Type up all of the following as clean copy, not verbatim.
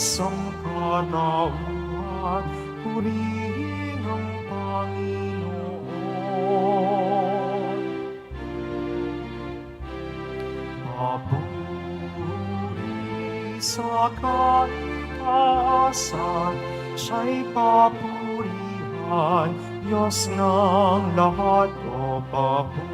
sangkatauhan, purihin ang Panginoon. Papuri sa kaitaasan, siya'y papurihan, Diyos ng lahat o papuri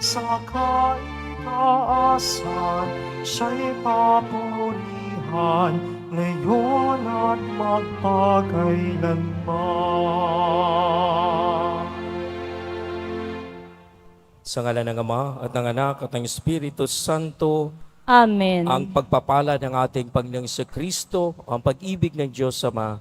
sa kaitaasan, siya'y papurihan, ngayon at magpakailanman. Sa ngalan ng Ama at ng Anak at ng Espiritu Santo, Amen. ang pagpapala ng ating Panginoong Kristo, ang pag-ibig ng Diyos Ama,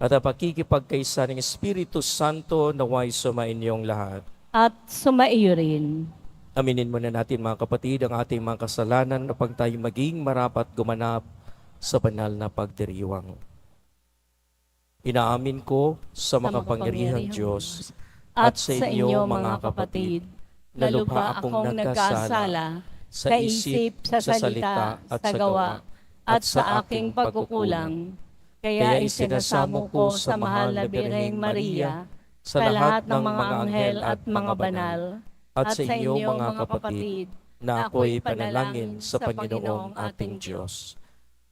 at ang pakikipagkaisa ng Espiritu Santo naway sumainyong lahat. At sumaiyo rin. Aminin muna natin mga kapatid ang ating mga kasalanan upang tayo maging marapat gumanap sa banal na pagdiriwang. Inaamin ko sa makapangyarihang Diyos At sa inyo mga kapatid, na lubha akong nagkasala sa isip, sa salita, sa gawa, at sa aking pagkukulang. Kaya isinasamo ko sa mahal na Birheng Maria, sa lahat ng mga anghel at mga banal, at sa inyo mga kapatid, na ako'y panalangin sa Panginoong ating Diyos.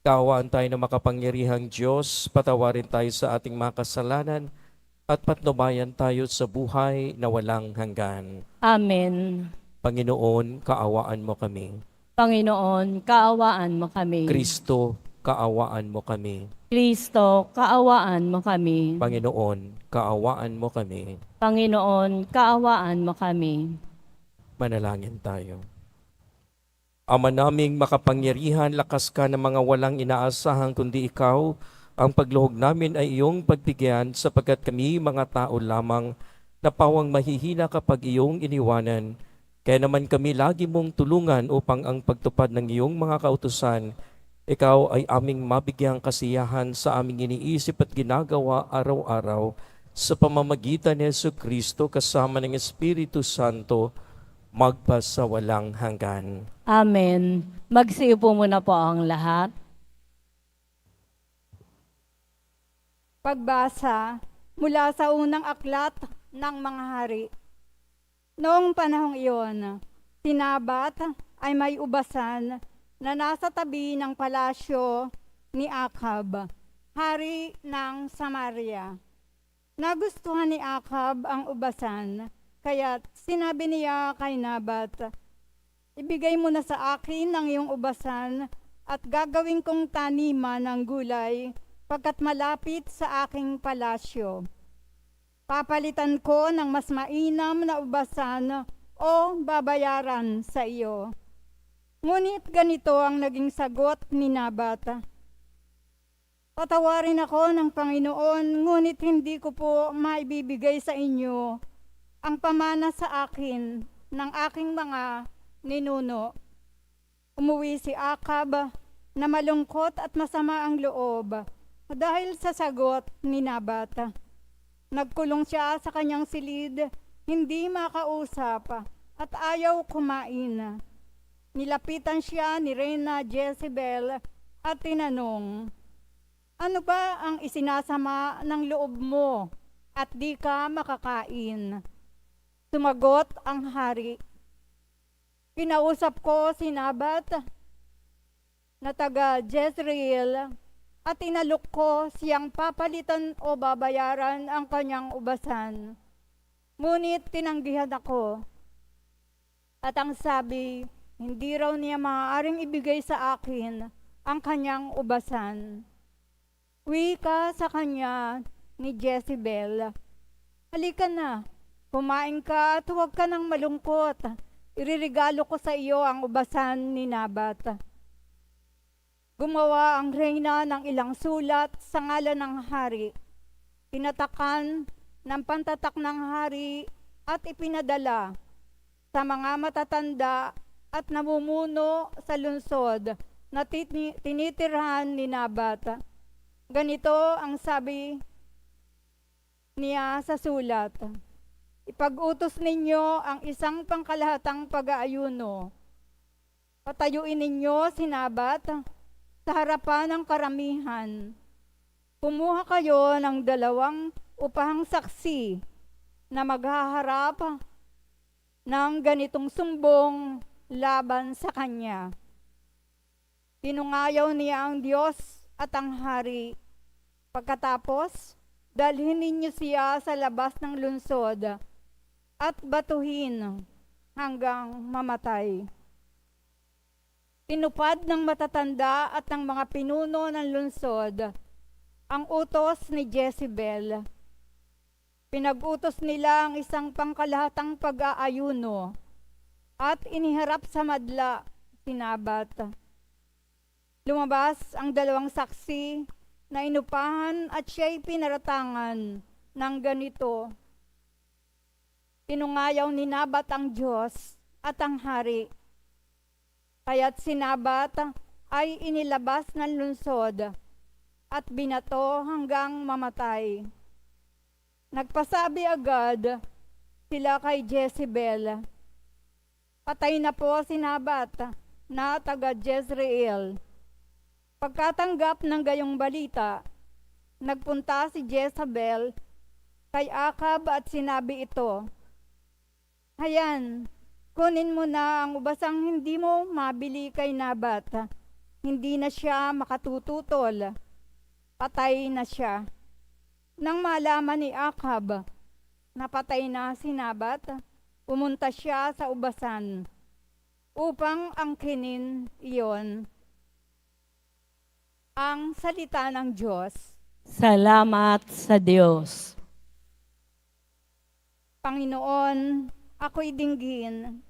Kaawaan tayo ng makapangyarihang Diyos, patawarin tayo sa ating mga kasalanan, at patnubayan tayo sa buhay na walang hanggan. Amen. Panginoon, kaawaan mo kami. Panginoon, kaawaan mo kami. Kristo, kaawaan mo kami. Kristo, kaawaan mo kami. Panginoon, kaawaan mo kami. Panginoon, kaawaan mo kami. Manalangin tayo. Ama naming makapangyarihan, lakas ka ng mga walang inaasahan kundi ikaw. Ang pagluhog namin ay iyong pagbigyan sapagkat kami mga tao lamang na pawang mahihina kapag iyong iniwanan. Kaya naman kami lagi mong tulungan upang ang pagtupad ng iyong mga kautusan, ikaw ay aming mabigyang kasiyahan sa aming iniisip at ginagawa araw-araw sa pamamagitan ni Jesucristo kasama ng Espiritu Santo, magpasawalang hanggan. Amen. Magsiupo muna po ang lahat. Pagbasa mula sa unang aklat ng mga hari. Noong panahong iyon, si Nabat ay may ubasan na nasa tabi ng palasyo ni Akab, hari ng Samaria. Nagustuhan ni Akab ang ubasan, kaya't sinabi niya kay Nabat, "Ibigay mo na sa akin ang iyong ubasan at gagawin kong taniman ng gulay pagkat malapit sa aking palasyo. Papalitan ko ng mas mainam na ubasan o babayaran sa iyo." Ngunit ganito ang naging sagot ni Nabat, "Patawarin ako ng Panginoon, ngunit hindi ko po maibibigay sa inyo ang pamana sa akin ng aking mga ninuno." Umuwi si Akab na malungkot at masama ang loob dahil sa sagot ni Nabat. Nagkulong siya sa kanyang silid, hindi makausap at ayaw kumain. Nilapitan siya ni Reyna Jezebel at tinanong, "Ano ba ang isinasama ng loob mo at di ka makakain?" Sumagot ang hari, "Kinausap ko si Nabat na taga Jezreel at inalok ko siyang papalitan o babayaran ang kanyang ubasan. Ngunit tinanggihan ako. At ang sabi, hindi raw niya maaaring ibigay sa akin ang kanyang ubasan." Wika sa kanya ni Jezebel, "Halika na, kumain ka at huwag ka nang malungkot. Iririgalo ko sa iyo ang ubasan ni Nabat." Gumawa ang reyna ng ilang sulat sa ngalan ng hari. Tinatakan ng pantatak ng hari at ipinadala sa mga matatanda at namumuno sa lungsod na tinitirhan ni Nabat. Ganito ang sabi niya sa sulat, "Ipag-utos ninyo ang isang pangkalahatang pag-aayuno. Patayuin ninyo si Nabat sa harapan ng karamihan. Kumuha kayo ng 2 upahang saksi na maghaharap ng ganitong sumbong laban sa kanya. Tinungayaw niya ang Diyos at ang hari. Pagkatapos, dalhin ninyo siya sa labas ng lungsod at batuhin hanggang mamatay. Tinupad ng matatanda at ng mga pinuno ng lungsod ang utos ni Jezebel. Pinag-utos nila ang isang pangkalahatang pag-aayuno at iniharap sa madla si Nabat. Lumabas ang 2 saksi na inupahan at siya'y pinaratangan ng ganito. Tinungayaw ni Nabat ang Diyos at ang hari. Kaya't si Nabat ay inilabas ng lungsod at binato hanggang mamatay. Nagpasabi agad sila kay Jezebel, patay na po si Nabat na taga Jezreel. Pagkatanggap ng gayong balita, nagpunta si Jezebel kay Akab at sinabi ito, Hayan, kunin mo na ang ubasang hindi mo mabili kay Nabat. Hindi na siya makatututol. Patay na siya. Nang malaman ni Akab na patay na si Nabat, pumunta siya sa ubasan upang angkinin iyon. Ang salita ng Diyos. Salamat sa Diyos. Panginoon, ako'y dinggin,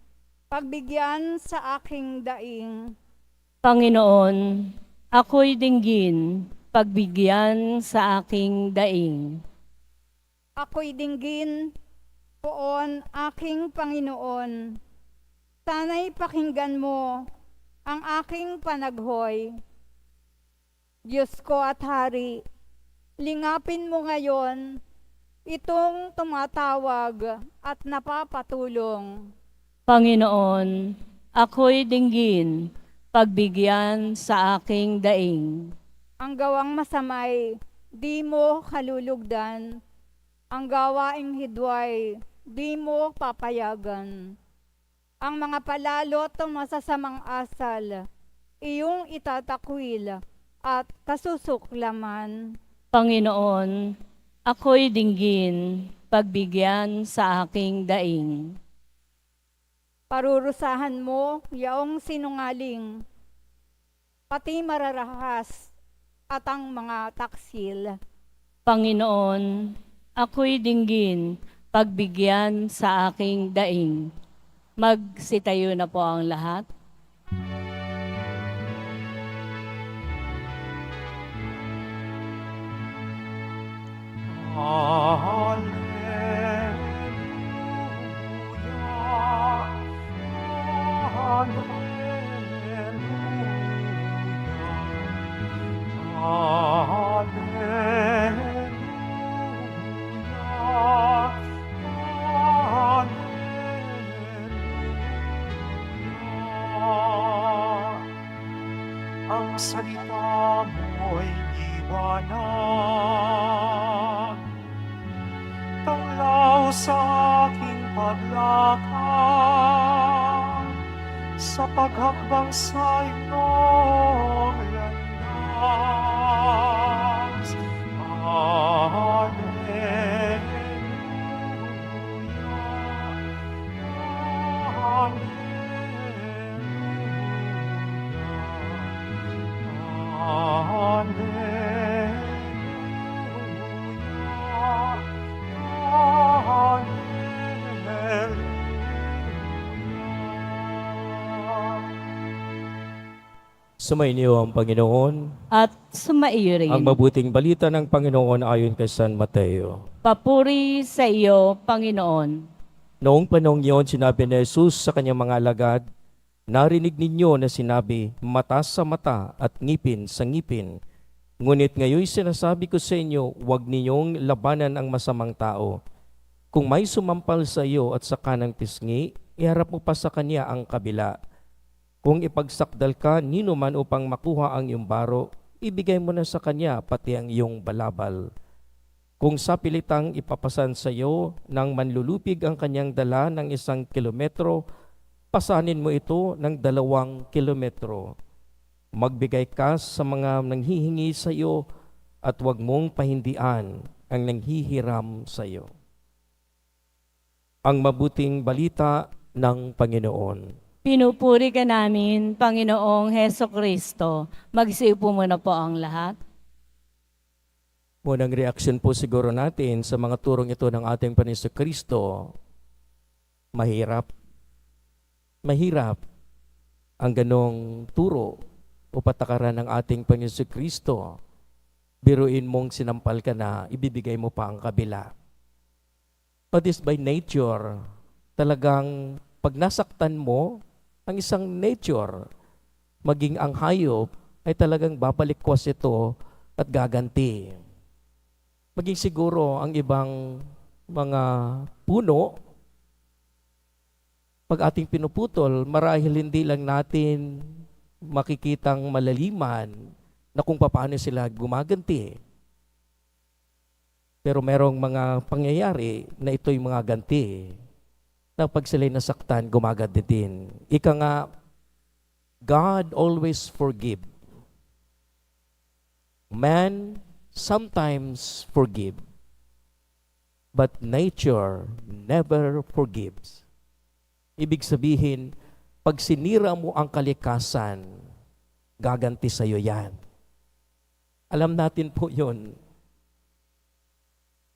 pagbigyan sa aking daing. Panginoon, ako'y dinggin, pagbigyan sa aking daing. Ako'y dinggin, poon aking Panginoon. Sana'y pakinggan mo ang aking panaghoy. Diyos ko at Hari, lingapin mo ngayon itong tumatawag at napapatulong. Panginoon, ako'y dinggin, pagbigyan sa aking daing. Ang gawang masamay, di mo kalulugdan. Ang gawaing hidway, di mo papayagan. Ang mga palalo't masasamang asal, iyong itatakwil at kasusuklaman. Panginoon, ako'y dinggin, pagbigyan sa aking daing. Parurusahan mo yaong sinungaling, pati mararahas at ang mga taksil. Panginoon, ako'y dinggin, pagbigyan sa aking daing. Magsitayo na po ang lahat. Ang salita mo'y liwanag, tanglaw sa aking paglakad, sa paghakbang sa iyong landas. Sumainyo ang Panginoon. At sumaiyo rin. Ang mabuting balita ng Panginoon ayon kay San Mateo. Papuri sa iyo, Panginoon. Noong panahong iyon, sinabi ni Jesus sa kanyang mga alagad, narinig ninyo na sinabi, mata sa mata at ngipin sa ngipin. Ngunit ngayon sinasabi ko sa inyo, huwag ninyong labanan ang masamang tao. Kung may sumampal sa iyo at sa kanang pisngi, iharap mo pa sa kanya ang kabila. Kung ipagsakdal ka nino man upang makuha ang iyong baro, ibigay mo na sa kanya pati ang iyong balabal. Kung sapilitang ipapasan sa iyo ng manlulupig ang kanyang dala ng 1 kilometro, pasanin mo ito ng 2 kilometro. Magbigay ka sa mga nanghihingi sa iyo at huwag mong pahindian ang nanghihiram sa iyo. Ang mabuting balita ng Panginoon. Pinupuri ka namin, Panginoong Heso Kristo. Magsiupo muna po ang lahat. Unang reaksyon po siguro natin sa mga turong ito ng ating Panginoon Kristo, mahirap. Mahirap ang ganong turo o patakaran ng ating Panginoon Kristo. Biruin mong sinampal ka na, ibibigay mo pa ang kabila. But this by nature, talagang pag nasaktan mo, ang isang nature, maging ang hayop, ay talagang babalikwas ito at gaganti. Maging siguro ang ibang mga puno, pag ating pinuputol, marahil hindi lang natin makikitang malaliman na kung paano sila gumaganti. Pero merong mga pangyayari na ito'y mga ganti na pag sila'y nasaktan, gumaganti din. Ika nga, God always forgive. Man sometimes forgive, but nature never forgives. Ibig sabihin, pag sinira mo ang kalikasan, gaganti sa iyo yan. Alam natin po yun.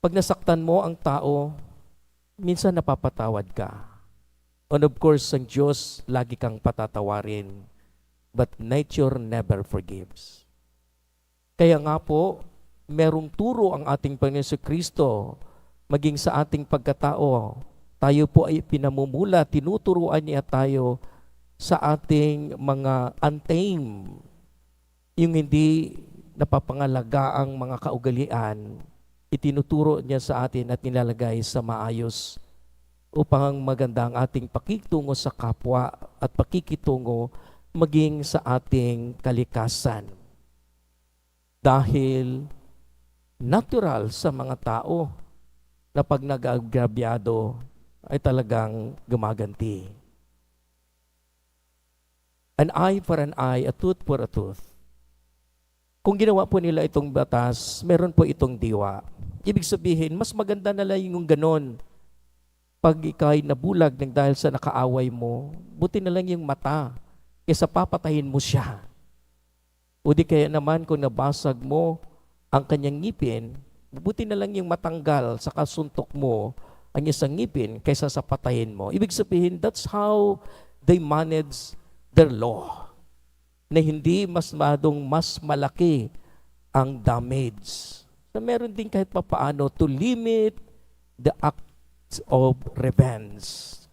Pag nasaktan mo ang tao, minsan napapatawad ka. And of course, ang Diyos, lagi kang patatawarin. But nature never forgives. Kaya nga po, merong turo ang ating Panginoon Kristo, maging sa ating pagkatao. Tayo po ay pinamumula, tinuturuan niya tayo sa ating mga untamed, yung hindi napapangalaga ang mga kaugalian, itinuturo niya sa atin at nilalagay sa maayos upang maganda ang ating pakikitungo sa kapwa at pakikitungo maging sa ating kalikasan. Dahil natural sa mga tao na pag nag-agrabyado ay talagang gumaganti. An eye for an eye, a tooth for a tooth. Kung ginawa po nila itong batas, meron po itong diwa. Ibig sabihin, mas maganda na lang yung ganon. Pag ikaw'y nabulag ng dahil sa nakaaway mo, buti na lang yung mata, kaysa papatayin mo siya. O di kaya naman kung nabasag mo ang kanyang ngipin, buti na lang yung matanggal sa kasuntok mo ang isang ngipin kaysa sa patayin mo. Ibig sabihin, that's how they manage their law. Na hindi mas malaki ang damage. Na meron din kahit papaano to limit the acts of revenge.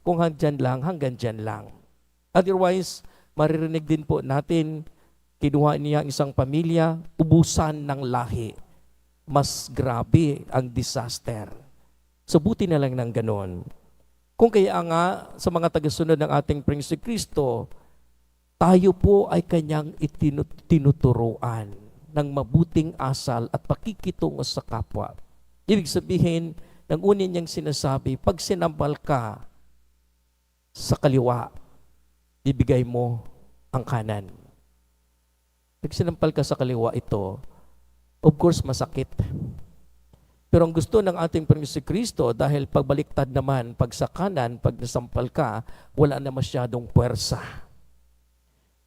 Kung hanggang dyan lang. Otherwise, maririnig din po natin, kinuha niya ang isang pamilya, ubusan ng lahi. Mas grabe ang disaster. So buti na lang ng ganon. Kung kaya nga sa mga tagasunod ng ating Panginoon Kristo, tayo po ay kanyang tinuturuan ng mabuting asal at pakikitungo sa kapwa. Ibig sabihin, ng unin niyang sinasabi, pag sinampal ka sa kaliwa, ibigay mo ang kanan. Pag sinampal ka sa kaliwa ito, of course masakit. Pero ang gusto ng ating Panginoon Kristo, dahil pagbaliktad naman, pag sa kanan, pag nasampal ka, wala na masyadong puwersa.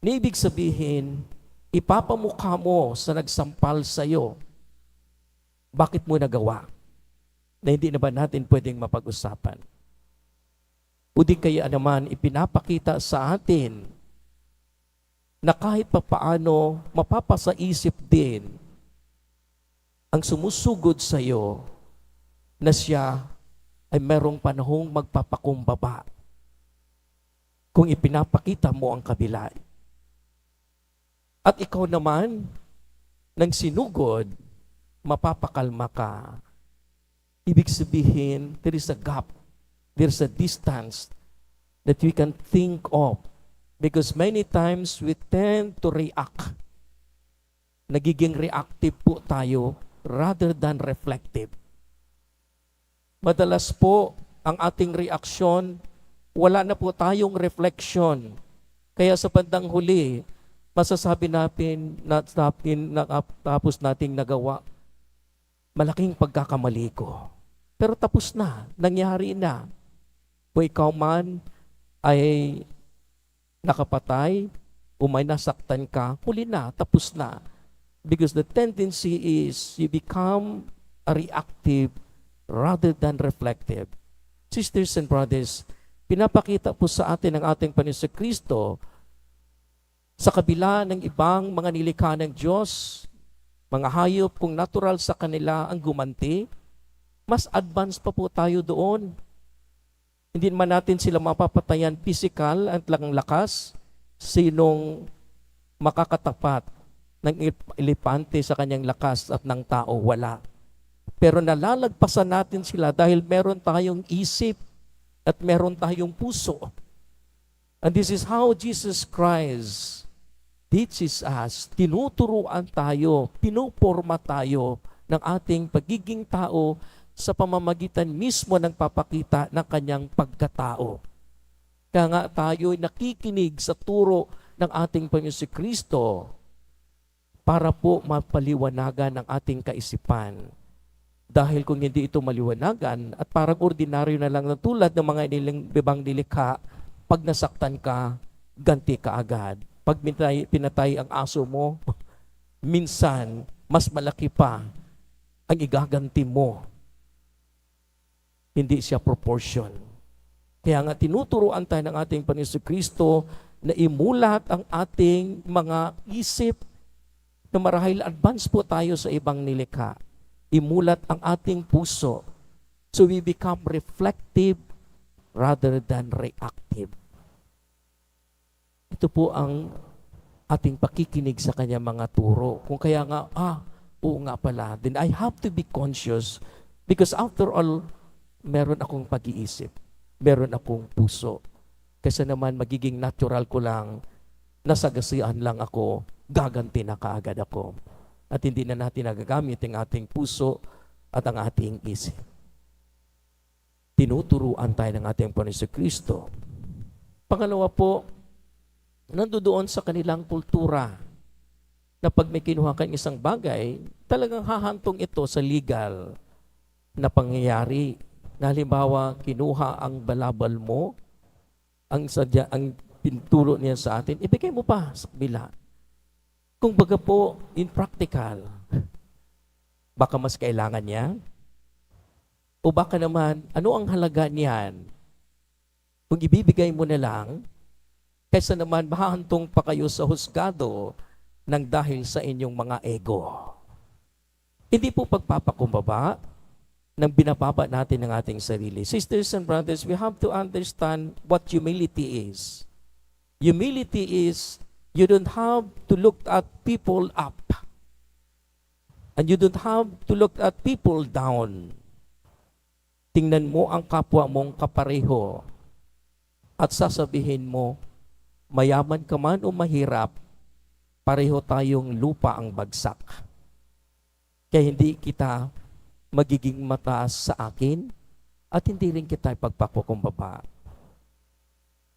Ibig sabihin, ipapamukha mo sa nagsampal sa iyo. Bakit mo nagawa? Na hindi na ba natin pwedeng mapag-usapan? O di kaya naman ipinapakita sa atin na kahit papaano mapapasaisip din ang sumusugod sa iyo na siya ay merong panahong magpapakumbaba kung ipinapakita mo ang kabila. At ikaw naman, nang sinugod, mapapakalma ka. Ibig sabihin, there is a gap, there is a distance that we can think of Because many times we tend to react. Nagiging reactive po tayo rather than reflective. Madalas po ang ating reaksyon, wala na po tayong reflection. Kaya sa bandang huli, masasabi natin tapos nating nagawa, malaking pagkakamali ko. Pero tapos na, nangyari na. Kung ikaw man ay nakapatay, o may nasaktan ka, huli na, tapos na. Because the tendency is you become a reactive rather than reflective. Sisters and brothers, pinapakita po sa atin ng ating Panginoon Kristo sa kabila ng ibang mga nilikha ng Diyos, mga hayop kung natural sa kanila ang gumanti, mas advanced pa po tayo doon. Hindi naman natin sila mapapatayan physical at lang lakas. Sinong makakatapat ng elepante sa kanyang lakas at ng tao? Wala. Pero nalalagpasan natin sila dahil meron tayong isip at meron tayong puso. And this is how Jesus Christ teaches us. Tinuturuan tayo, pinuporma tayo ng ating pagiging tao sa pamamagitan mismo ng papakita ng kanyang pagkatao. Kaya nga tayo ay nakikinig sa turo ng ating Panginoon Kristo para po mapaliwanagan ang ating kaisipan. Dahil kung hindi ito maliwanagan at parang ordinaryo na lang na tulad ng mga ibang nilikha, pag nasaktan ka, ganti ka agad. Pag pinatay ang aso mo, minsan, mas malaki pa ang igaganti mo. Hindi siya proportion. Kaya nga tinuturuan tayo ng ating Panginoon Kristo na imulat ang ating mga isip na marahil advance po tayo sa ibang nilikha. Imulat ang ating puso. So we become reflective rather than reactive. Ito po ang ating pakikinig sa kanya mga turo. Kung kaya nga, oo nga pala, then I have to be conscious because after all, meron akong pag-iisip. Meron akong puso. Kasi naman magiging natural ko lang, nasagasian lang ako, gaganti na kaagad ako. At hindi na natin nagagamit ang ating puso at ang ating isip. Tinuturuan tayo ng ating Panginoon Kristo. Pangalawa po, nandoon sa kanilang kultura na pag may kinuha kang isang bagay, talagang hahantong ito sa legal na pangyayari. Na halimbawa, kinuha ang balabal mo, ang pinturo niya sa atin, ibigay mo pa sa kabila. Kung baga po, in practical, baka mas kailangan niya? O baka naman, ano ang halaga niyan? Kung ibibigay mo na lang, kaysa naman mahahantong pa kayo sa husgado ng dahil sa inyong mga ego. Hindi po pagpapakumbaba ng binababa natin ng ating sarili. Sisters and brothers, we have to understand what humility is. Humility is you don't have to look at people up. And you don't have to look at people down. Tingnan mo ang kapwa mong kapareho at sasabihin mo, mayaman ka man o mahirap, pareho tayong lupa ang bagsak. Kaya hindi kita magiging mataas sa akin at hindi rin kita pagpapakumbaba.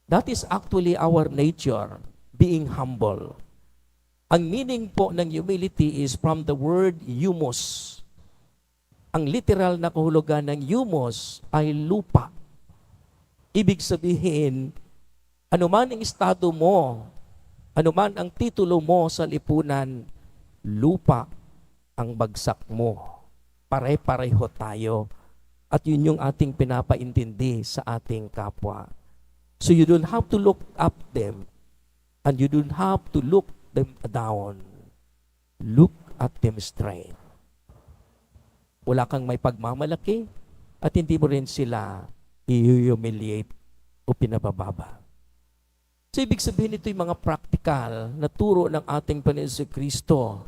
That is actually our nature, being humble. Ang meaning po ng humility is from the word humus. Ang literal na kahulugan ng humus ay lupa. Ibig sabihin, anuman ang estado mo, anuman ang titulo mo sa lipunan, lupa ang bagsak mo. Pare-pareho tayo. At yun yung ating pinapaintindi sa ating kapwa. So you don't have to look up them and you don't have to look them down. Look at them straight. Wala kang may pagmamalaki at hindi mo rin sila i-humiliate o pinabababa. So ibig sabihin ito yung mga practical na turo ng ating Panginoon Kristo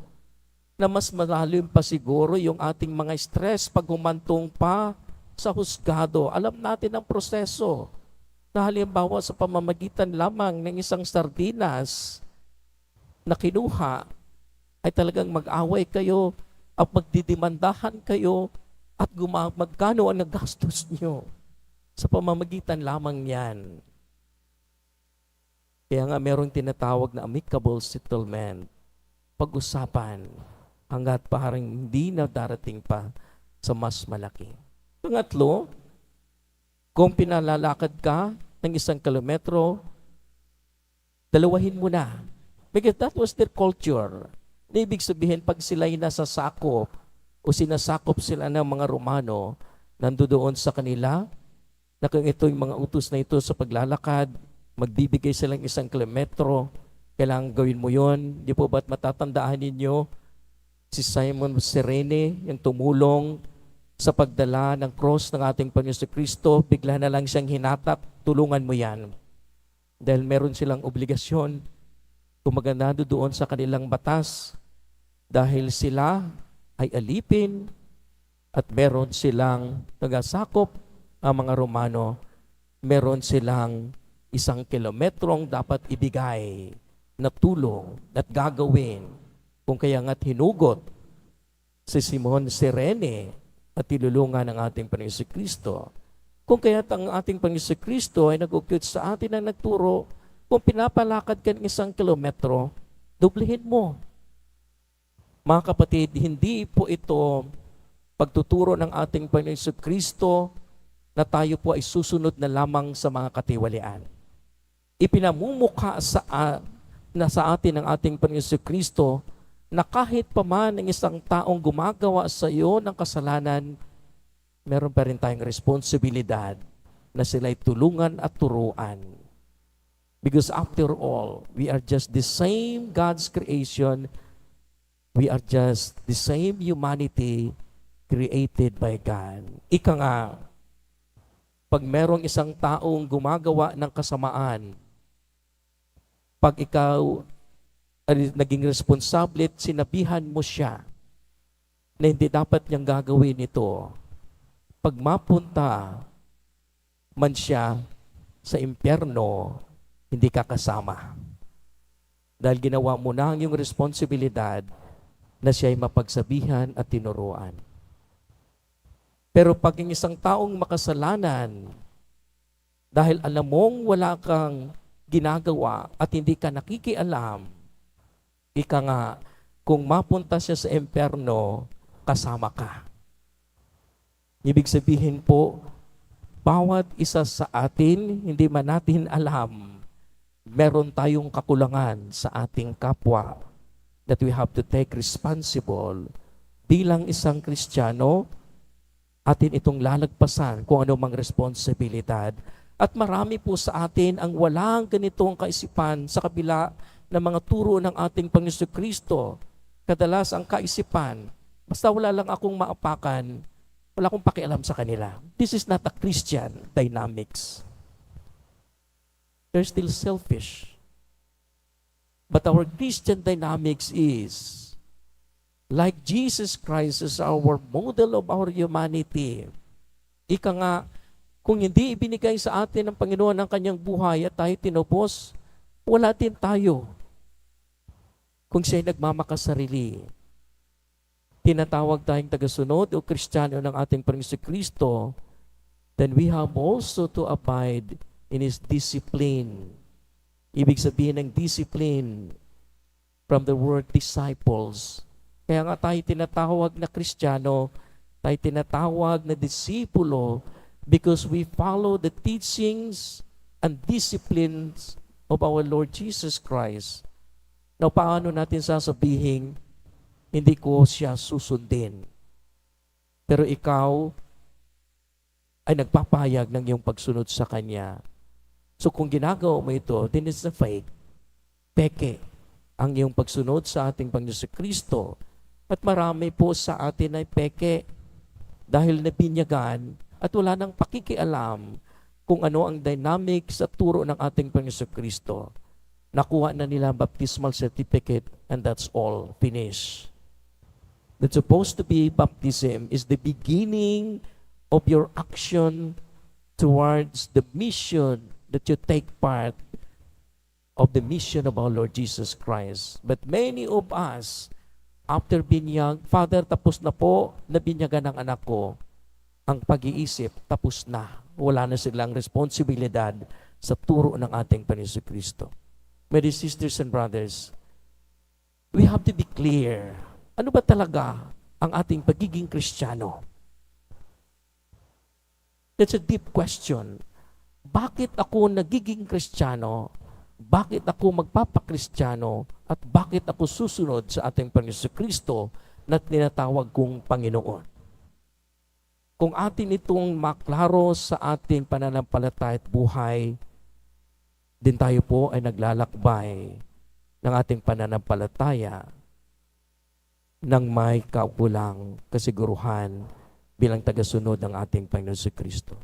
na mas malalim pa siguro yung ating mga stress pag humantong pa sa husgado. Alam natin ang proseso Na halimbawa sa pamamagitan lamang ng isang sardinas na kinuha, ay talagang mag-away kayo at magdidimandahan kayo at magkano ang nagastos nyo sa pamamagitan lamang yan. Kaya nga merong tinatawag na amicable settlement. Pag-usapan hanggat parang hindi na darating pa sa mas malaki. Pangatlo, kung pinalalakad ka ng 1 kilometro, dalawahin mo na. Because that was their culture. Na ibig sabihin, pag sila'y nasasakop o sinasakop sila ng mga Romano, nandoon sa kanila, na kung ito yung mga utos na ito sa paglalakad, magbibigay silang 1 kilometro, kailangan gawin mo yon. Di po ba't matatandaan ninyo si Simon Cyrene, yung tumulong sa pagdala ng cross ng ating Panginoon Kristo, bigla na lang siyang hinatak, tulungan mo yan. Dahil meron silang obligasyon, kumaganado doon sa kanilang batas, dahil sila ay alipin at meron silang nagasakop ang mga Romano, meron silang 1 kilometrong dapat ibigay na tulong at gagawin. Kung kaya nga't hinugot si Simon Cyrene at tinulungan ng ating Panginoon Kristo. Kung kaya't ang ating Panginoon Kristo ay nag-ukyot sa atin na nagturo, kung pinapalakad ka ng 1 kilometro, dublihin mo. Mga kapatid, hindi po ito pagtuturo ng ating Panginoon Kristo na tayo po ay susunod na lamang sa mga katiwalian. Ipinamumukha na sa atin ng ating Panginoon Kristo na kahit pa man ng isang taong gumagawa sa iyo ng kasalanan, meron pa rin tayong responsibilidad na sila'y tulungan at turuan. Because after all, we are just the same God's creation. We are just the same humanity created by God. Ika nga, pag merong isang taong gumagawa ng kasamaan, pag ikaw ay naging responsable at sinabihan mo siya na hindi dapat niyang gagawin ito, pag mapunta man siya sa impyerno, hindi ka kasama. Dahil ginawa mo na ang iyong responsibilidad na siya ay mapagsabihan at tinuruan. Pero pag yung isang taong makasalanan, dahil alam mong wala kang ginagawa at hindi ka nakikialam, ika nga, kung mapunta siya sa impyerno, kasama ka. Ibig sabihin po, bawat isa sa atin, hindi man natin alam, meron tayong kakulangan sa ating kapwa that we have to take responsible. Bilang isang Kristiyano, atin itong lalagpasan kung ano mang responsibilidad. At marami po sa atin ang walang ganitong kaisipan sa kabila ng mga turo ng ating Panginoon Kristo. Kadalas ang kaisipan, basta wala lang akong maapakan, wala akong pakialam sa kanila. This is not a Christian dynamics. They're still selfish. But our Christian dynamics is, like Jesus Christ is our model of our humanity. Ika nga, kung hindi ibinigay sa atin ng Panginoon ang kanyang buhay at tayo tinupos, wala din tayo. Kung siya'y nagmamakasarili, tinatawag tayong tagasunod o Kristiyano ng ating Panginoon Kristo, then we have also to abide in His discipline. Ibig sabihin ng discipline from the word disciples. Kaya nga tayo tinatawag na Kristiyano, tayo tinatawag na disipulo because we follow the teachings and disciplines of our Lord Jesus Christ. Now, paano natin sasabihin, hindi ko siya susundin. Pero ikaw ay nagpapahayag ng iyong pagsunod sa Kanya. So kung ginagawa mo ito, then it's a fake. Peke ang iyong pagsunod sa ating Panginoon Kristo. At marami po sa atin ay peke dahil nabinyagan at wala nang pakikialam kung ano ang dynamics at turo ng ating Panginoon Kristo. Nakuha na nila baptismal certificate and that's all. Finish. That's supposed to be baptism is the beginning of your action towards the mission that you take part of the mission of our Lord Jesus Christ. But many of us, after binyag, Father, tapos na po, nabinyagan ng anak ko, ang pag-iisip, tapos na. Wala na silang responsibilidad sa turo ng ating Panginoon Kristo. My dear sisters and brothers, we have to be clear. Ano ba talaga ang ating pagiging Kristiyano? That's a deep question. Bakit ako nagiging Kristiyano? Bakit ako magpapakristyano? At bakit ako susunod sa ating Panginoon Kristo na tinatawag kong Panginoon? Kung atin itong maklaro sa ating pananampalataya at buhay, din tayo po ay naglalakbay ng ating pananampalataya ng may kaukulang kasiguruhan bilang tagasunod ng ating Panginoon Kristo.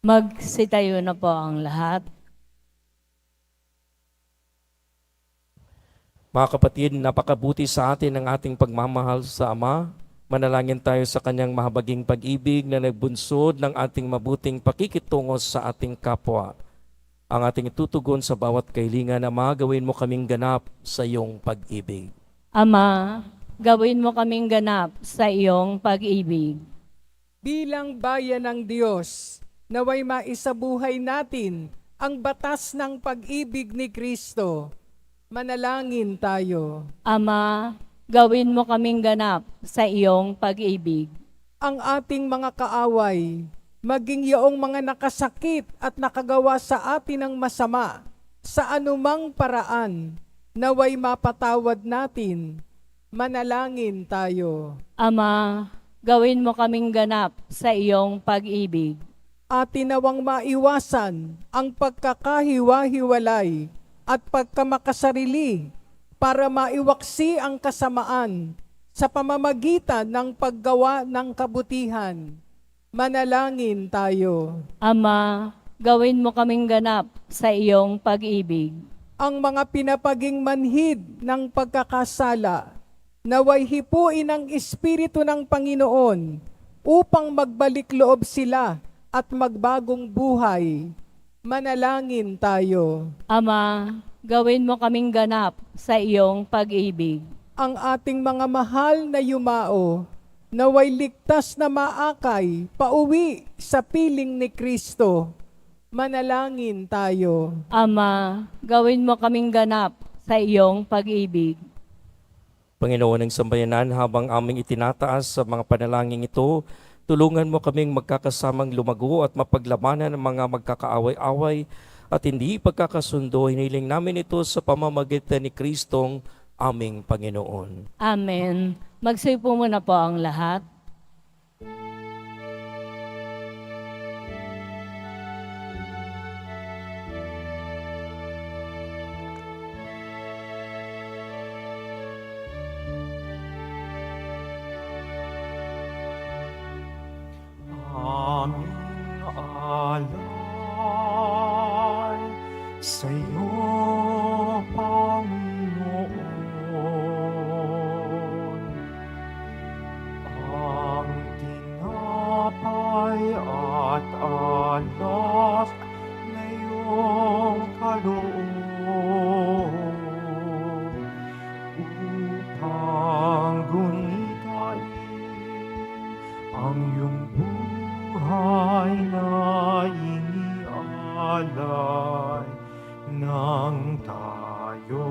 Magsitayo na po ang lahat. Mga kapatid, napakabuti sa atin ang ating pagmamahal sa Ama. Manalangin tayo sa Kanyang mahabaging pag-ibig na nagbunsod ng ating mabuting pakikitungo sa ating kapwa. Ang ating itutugon sa bawat kailingan, Ama, gawin mo kaming ganap sa iyong pag-ibig. Ama, gawin mo kaming ganap sa iyong pag-ibig. Bilang bayan ng Diyos, naway maisabuhay natin ang batas ng pag-ibig ni Kristo. Manalangin tayo. Ama, gawin mo kaming ganap sa iyong pag-ibig. Ang ating mga kaaway, maging yaong mga nakasakit at nakagawa sa atin ng masama, sa anumang paraan, naway mapatawad natin. Manalangin tayo. Ama, gawin mo kaming ganap sa iyong pag-ibig. Atin nawang maiwasan ang pagkakahiwa-hiwalay at pagkamakasarili para maiwaksi ang kasamaan sa pamamagitan ng paggawa ng kabutihan. Manalangin tayo. Ama, gawin mo kaming ganap sa iyong pag-ibig. Ang mga pinapaging manhid ng pagkakasala, naway hipuin ang Espiritu ng Panginoon upang magbalik loob sila at magbagong buhay. Manalangin tayo. Ama, gawin mo kaming ganap sa iyong pag-ibig. Ang ating mga mahal na yumao, naway ligtas na maakay, pauwi sa piling ni Kristo. Manalangin tayo. Ama, gawin mo kaming ganap sa iyong pag-ibig. Panginoon ng Sambayanan, habang aming itinataas sa mga panalangin ito, tulungan mo kaming magkakasamang lumago at mapaglabanan ng mga magkakaaway-away at hindi pagkakasundo. Hiniling namin ito sa pamamagitan ni Kristong aming Panginoon. Amen. Magsipo muna po ang lahat. Aming alay sa iyo, Panginoon. Ang tinapay at alak na iyong kaloob upang gunitain ang iyong buhay na inialay nang tayo'y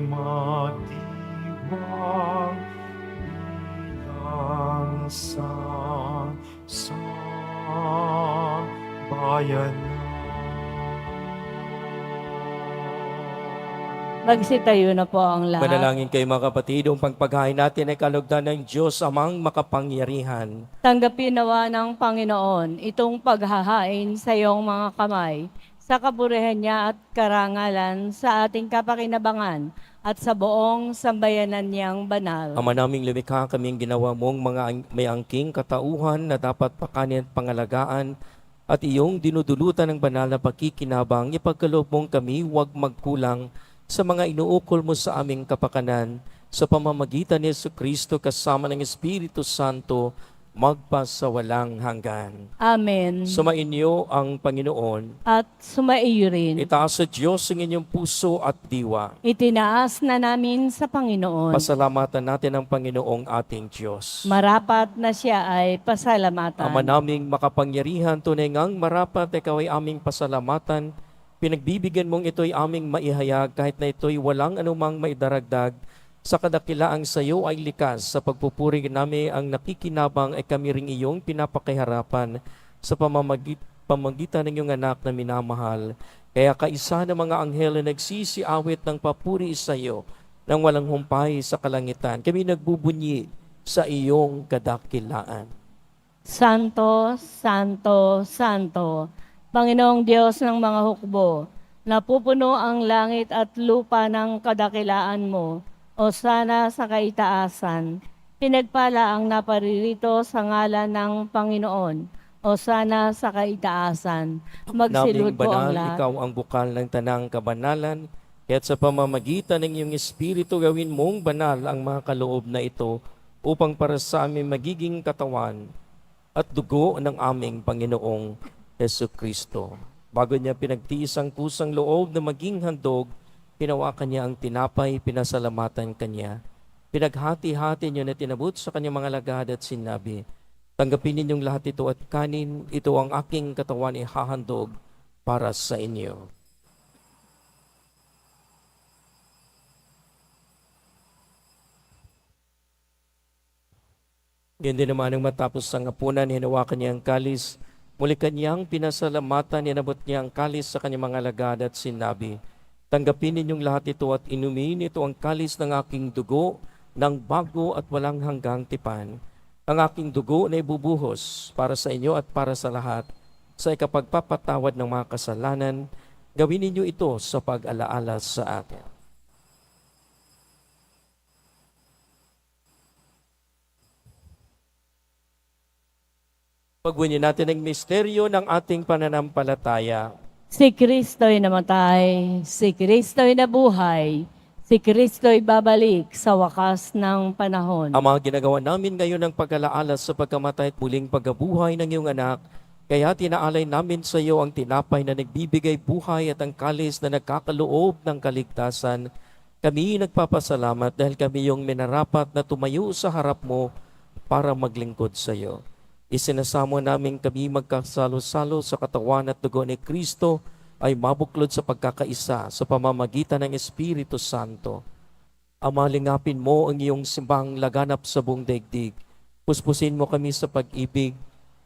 magdiwang bilang isang bayan. Magsitayo na po ang lahat. Manalangin kayo mga kapatid, ang pagpaghain natin ay kalugdan ng Diyos amang makapangyarihan. Tanggapin nawa ng Panginoon itong paghahain sa iyong mga kamay, sa kaburihan niya at karangalan sa ating kapakinabangan at sa buong sambayanan niyang banal. Ama naming lumikha, kaming ginawa mong mga may angking katauhan na dapat pakanin at pangalagaan at iyong dinudulutan ng banal na pakikinabang, ipagkaloob mong kami huwag magkulang sa mga inuukol mo sa aming kapakanan, sa pamamagitan ni Jesu Kristo kasama ng Espiritu Santo, magpasawalang hanggan. Amen. Sumainyo ang Panginoon. At sumaiyo rin. Itaas sa Diyos ang inyong puso at diwa. Itinaas na namin sa Panginoon. Pasalamatan natin ang Panginoong ating Diyos. Marapat na siya ay pasalamatan. Ama naming makapangyarihan, tunay ngang marapat ikaw ay aming pasalamatan. Pinagbibigyan mong ito'y aming maihayag kahit na ito'y walang anumang maidaragdag. Sa kadakilaang sa iyo ay likas, sa pagpupuri namin ang nakikinabang ay kami ring iyong pinapakiharapan sa pamamagitan ng iyong anak na minamahal. Kaya kaisa ng mga anghel na nagsisiawit ng papuri sa iyo nang walang humpay sa kalangitan, kami nagbubunyi sa iyong kadakilaan. Santo, Santo, Santo, Panginoong Diyos ng mga hukbo, napupuno ang langit at lupa ng kadakilaan mo. O sana sa kaitaasan, pinagpala ang naparirito sa ngalan ng Panginoon. O sana sa kaitaasan, magsilod Naming po ang banal, lahat. ikaw ang bukal ng tanang kabanalan, kaya't sa pamamagitan ng iyong Espiritu gawin mong banal ang mga kaloob na ito upang para sa amin magiging katawan at dugo ng aming Panginoong Jesucristo. Bago niya pinagtiis ang kusang loob na maging handog, hinawakan niya ang tinapay, pinasalamatan kanya. Pinaghati-hati niyo na tinabot sa kanyang mga lagad at sinabi, tanggapin ninyong lahat ito at kanin, ito ang aking katawan ihahandog para sa inyo. Ganyan din naman nang matapos ang hapunan, hinawakan niya ang kalis, muli kanyang pinasalamatan, inabot niya ang kalis sa kanyang mga lagad at sinabi, tanggapin ninyong lahat ito at inumin, ito ang kalis ng aking dugo, ng bago at walang hanggang tipan. Ang aking dugo na ibubuhos para sa inyo at para sa lahat, sa ikapagpapatawad ng mga kasalanan, gawin ninyo ito sa pag-alaala sa akin. Pagwinin natin ang misteryo ng ating pananampalataya. Si Kristo'y namatay, si Kristo'y nabuhay, si Kristo'y babalik sa wakas ng panahon. Ang mga ginagawa namin ngayon ng pag-alaala sa pagkamatay at muling pagkabuhay ng iyong anak, kaya tinaalay namin sa iyo ang tinapay na nagbibigay buhay at ang kalis na nagkakaloob ng kaligtasan. Kami nagpapasalamat dahil kami yung minarapat na tumayo sa harap mo para maglingkod sa iyo. Isinasamo namin kami magkasalo-salo sa katawan at dugo ni Kristo ay mabuklod sa pagkakaisa sa pamamagitan ng Espiritu Santo. Ama, lingapin mo ang iyong simbang laganap sa buong daigdig. Puspusin mo kami sa pag-ibig,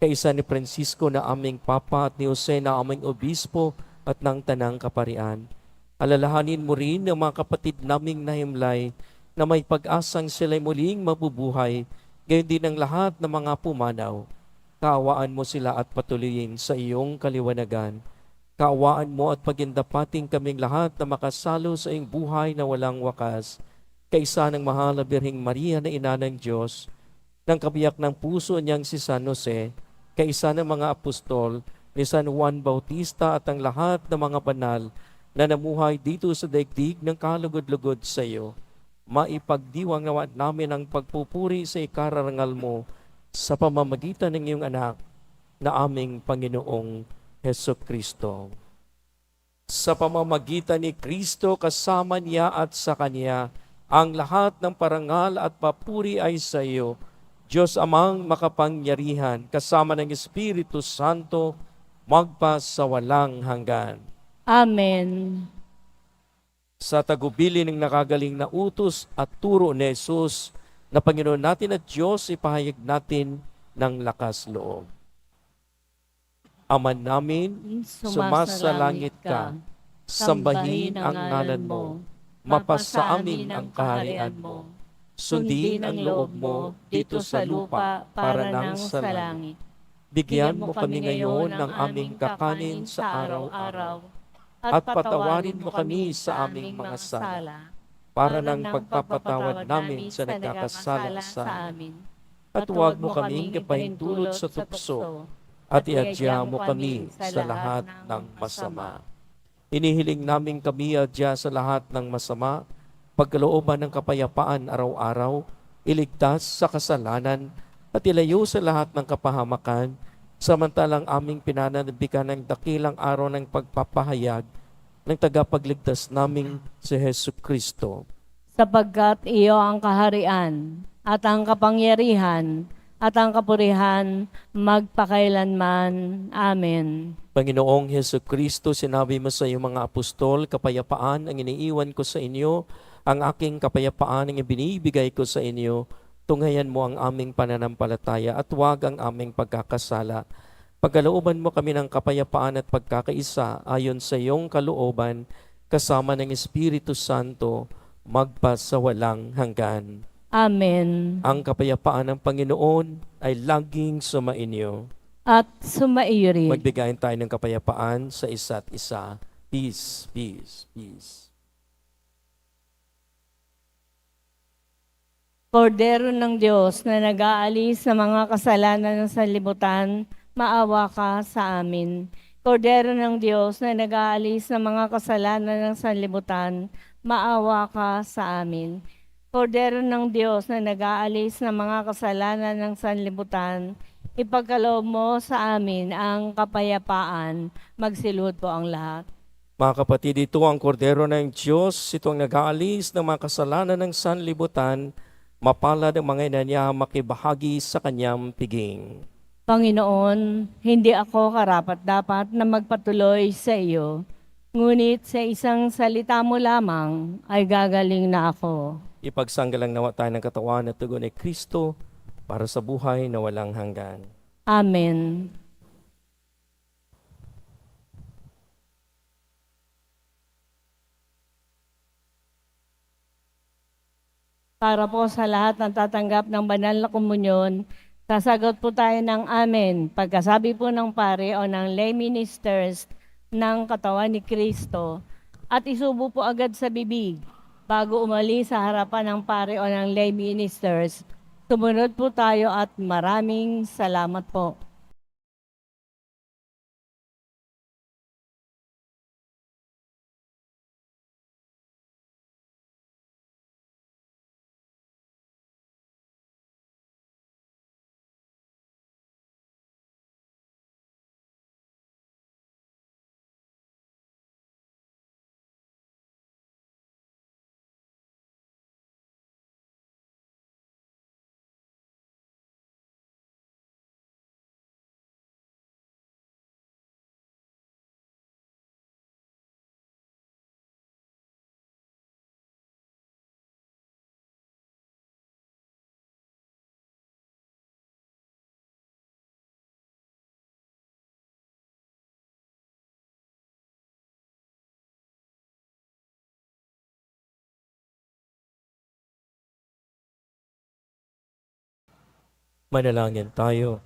kaisa ni Francisco na aming Papa at ni Jose na aming Obispo at ng Tanang Kaparian. Alalahanin mo rin ang mga kapatid naming nahimlay na may pag-asang sila'y muling mabubuhay, gayon din ang lahat ng mga pumanaw. Kaawaan mo sila at patuloyin sa iyong kaliwanagan. Kaawaan mo at pagindapating kaming lahat na makasalo sa iyong buhay na walang wakas. Kaisa ng mahal na Birheng Maria na ina ng Diyos, ng kabiyak ng puso niyang si San Jose, kaisa ng mga apostol, ni San Juan Bautista at ang lahat ng mga banal na namuhay dito sa daigdig ng kalugod-lugod sa iyo. Maipagdiwang nawa namin ang pagpupuri sa ikararangal mo sa pamamagitan ng iyong anak na aming Panginoong Jesucristo. Sa pamamagitan ni Kristo, kasama niya at sa Kanya, ang lahat ng parangal at papuri ay sa iyo, Diyos Amang makapangyarihan, kasama ng Espiritu Santo, magpasawalang hanggan. Amen. Sa tagubilin ng nakagaling na utos at turo ni Jesus, na Panginoon natin at Diyos, ipahayag natin ng lakas loob. Ama namin, sumasalangit ka, sambahin ang ngalan mo, mapasa amin ang kaharian mo, sundin ang loob mo dito sa lupa para nang sa langit. Bigyan mo kami ngayon ng aming kakanin sa araw-araw, at patawarin mo kami sa aming mga sala, para nang pagpapatawad namin sa nagkakasala sa amin. At huwag mo kaming ipahintulot sa tukso, at iadya mo kami sa lahat ng masama. Inihiling namin kami adya sa lahat ng masama, pagkalooban ng kapayapaan araw-araw, iligtas sa kasalanan, at ilayo sa lahat ng kapahamakan, samantalang aming pinananabikan ng dakilang araw ng pagpapahayag ng tagapagligtas naming si Hesu Kristo. Sapagkat iyo ang kaharian at ang kapangyarihan at ang kapurihan magpakailanman. Amen. Panginoong Hesu Kristo, sinabi mo sa iyong mga apostol, kapayapaan ang iniiwan ko sa inyo, ang aking kapayapaan ang ibinibigay ko sa inyo. Tunghayan mo ang aming pananampalataya at huwag ang aming pagkakasala. Pagkalooban mo kami ng kapayapaan at pagkakaisa ayon sa iyong kalooban, kasama ng Espiritu Santo, magpasawalang hanggan. Amen. Ang kapayapaan ng Panginoon ay laging sumainyo. At sumaiyo rin. Magbigayin tayo ng kapayapaan sa isa't isa. Peace, peace, peace. Kordero ng Diyos na nag-aalis sa mga kasalanan ng sanlibutan, maawa ka sa amin. Kordero ng Diyos na nag-aalis sa mga kasalanan ng sanlibutan, maawa ka sa amin. Kordero ng Diyos na nag-aalis ng mga kasalanan ng sanlibutan, ipagkaloob mo sa amin ang kapayapaan. Magsilud po ang lahat. Mga kapatid, ito ang kordero ng Diyos, ito ang nag-aalis ng mga kasalanan ng sanlibutan, mapalad ang mga inanya makibahagi sa kanyang piging. Panginoon, hindi ako karapat-dapat na magpatuloy sa iyo, ngunit sa isang salita mo lamang ay gagaling na ako. Ipagsanggalang nawa tayo ng katawan at tugon ni Kristo para sa buhay na walang hanggan. Amen. Para po sa lahat ng tatanggap ng banal na komunyon, sasagot po tayo ng amen. Pagkasabi po ng pare o ng lay ministers ng katawan ni Kristo at isubo po agad sa bibig bago umalis sa harapan ng pare o ng lay ministers. Sumunod po tayo at maraming salamat po. Manalangin tayo.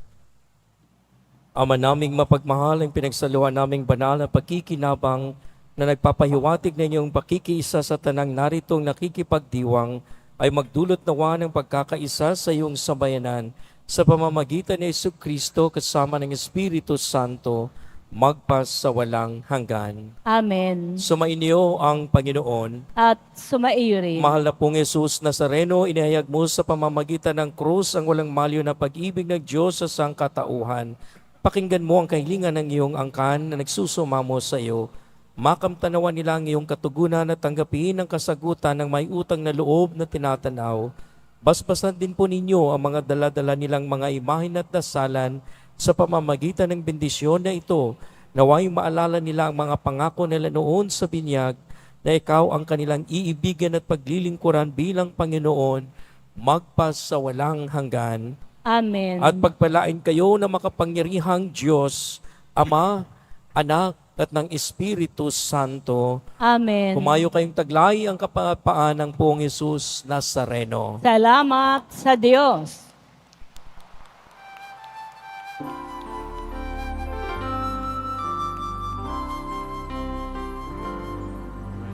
Ama naming mapagmahal, ang pinagsaluhan naming banal na pagkikinabang na nagpapahiwatig na inyong pakikiisa sa tanang naritong nakikipagdiwang ay magdulot nawa ng pagkakaisa sa iyong sambayanan sa pamamagitan ni Hesu Kristo kasama ng Espiritu Santo magpas sa walang hanggan. Amen. Sumainyo ang Panginoon. At sumaiyo rin. Mahal na pong Jesus Nazareno, inihayag mo sa pamamagitan ng krus ang walang malyo na pag-ibig ng Diyos sa sangkatauhan. Pakinggan mo ang kahilingan ng iyong angkan na nagsusumamo sa iyo. Makamtanawan nila ang iyong katugunan at tanggapin ang kasagutan ng may utang na loob na tinatanaw. Basbasan din po ninyo ang mga dala-dala nilang mga imahin at dasalan sa pamamagitan ng bendisyon na ito. Naway maalala nila ang mga pangako nila noon sa binyag na ikaw ang kanilang iibigan at paglilingkuran bilang Panginoon magpas sa walang hanggan. Amen. At pagpalain kayo na makapangyarihang Diyos, Ama, Anak, at ng Espiritu Santo. Amen. Humayo kayong taglay ang kapayapaan ng Poong Jesus Nazareno. Salamat sa Diyos.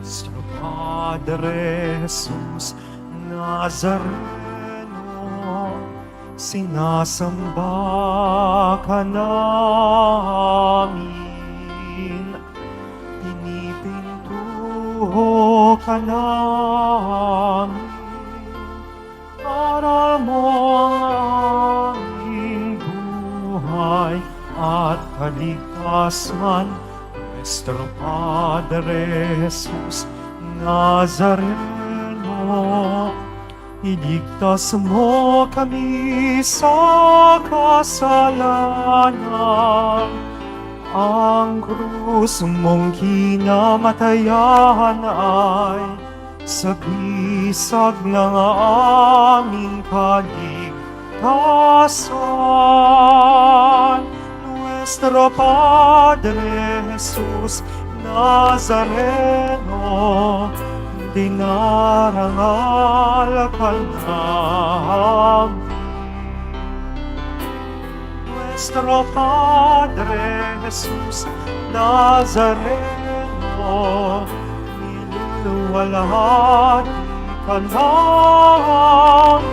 Nuestro Padre Jesus Nazareno, sinasamba ka namin, pinipintuho ka namin, para mo ang kaligtasan, Nuestro Padre Jesus Nazareno, iligtas mo kami sa kasalanan. Ang krus mong kinamatayan ay sagisag ng aming kaligtasan. Nuestro Padre Jesus Nazareno, dinarangal ka namin. Nuestro Padre Jesus Nazareno, niluluwalhati ka namin.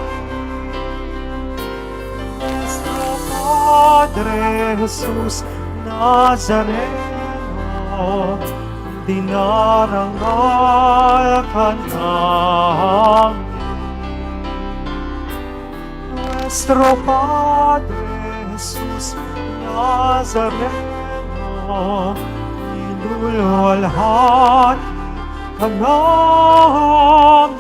Nuestro Padre Jesus Nazareno, dinarangal ka namin. Nuestro Padre Jesus Nazareno, niluluwalhati ka namin.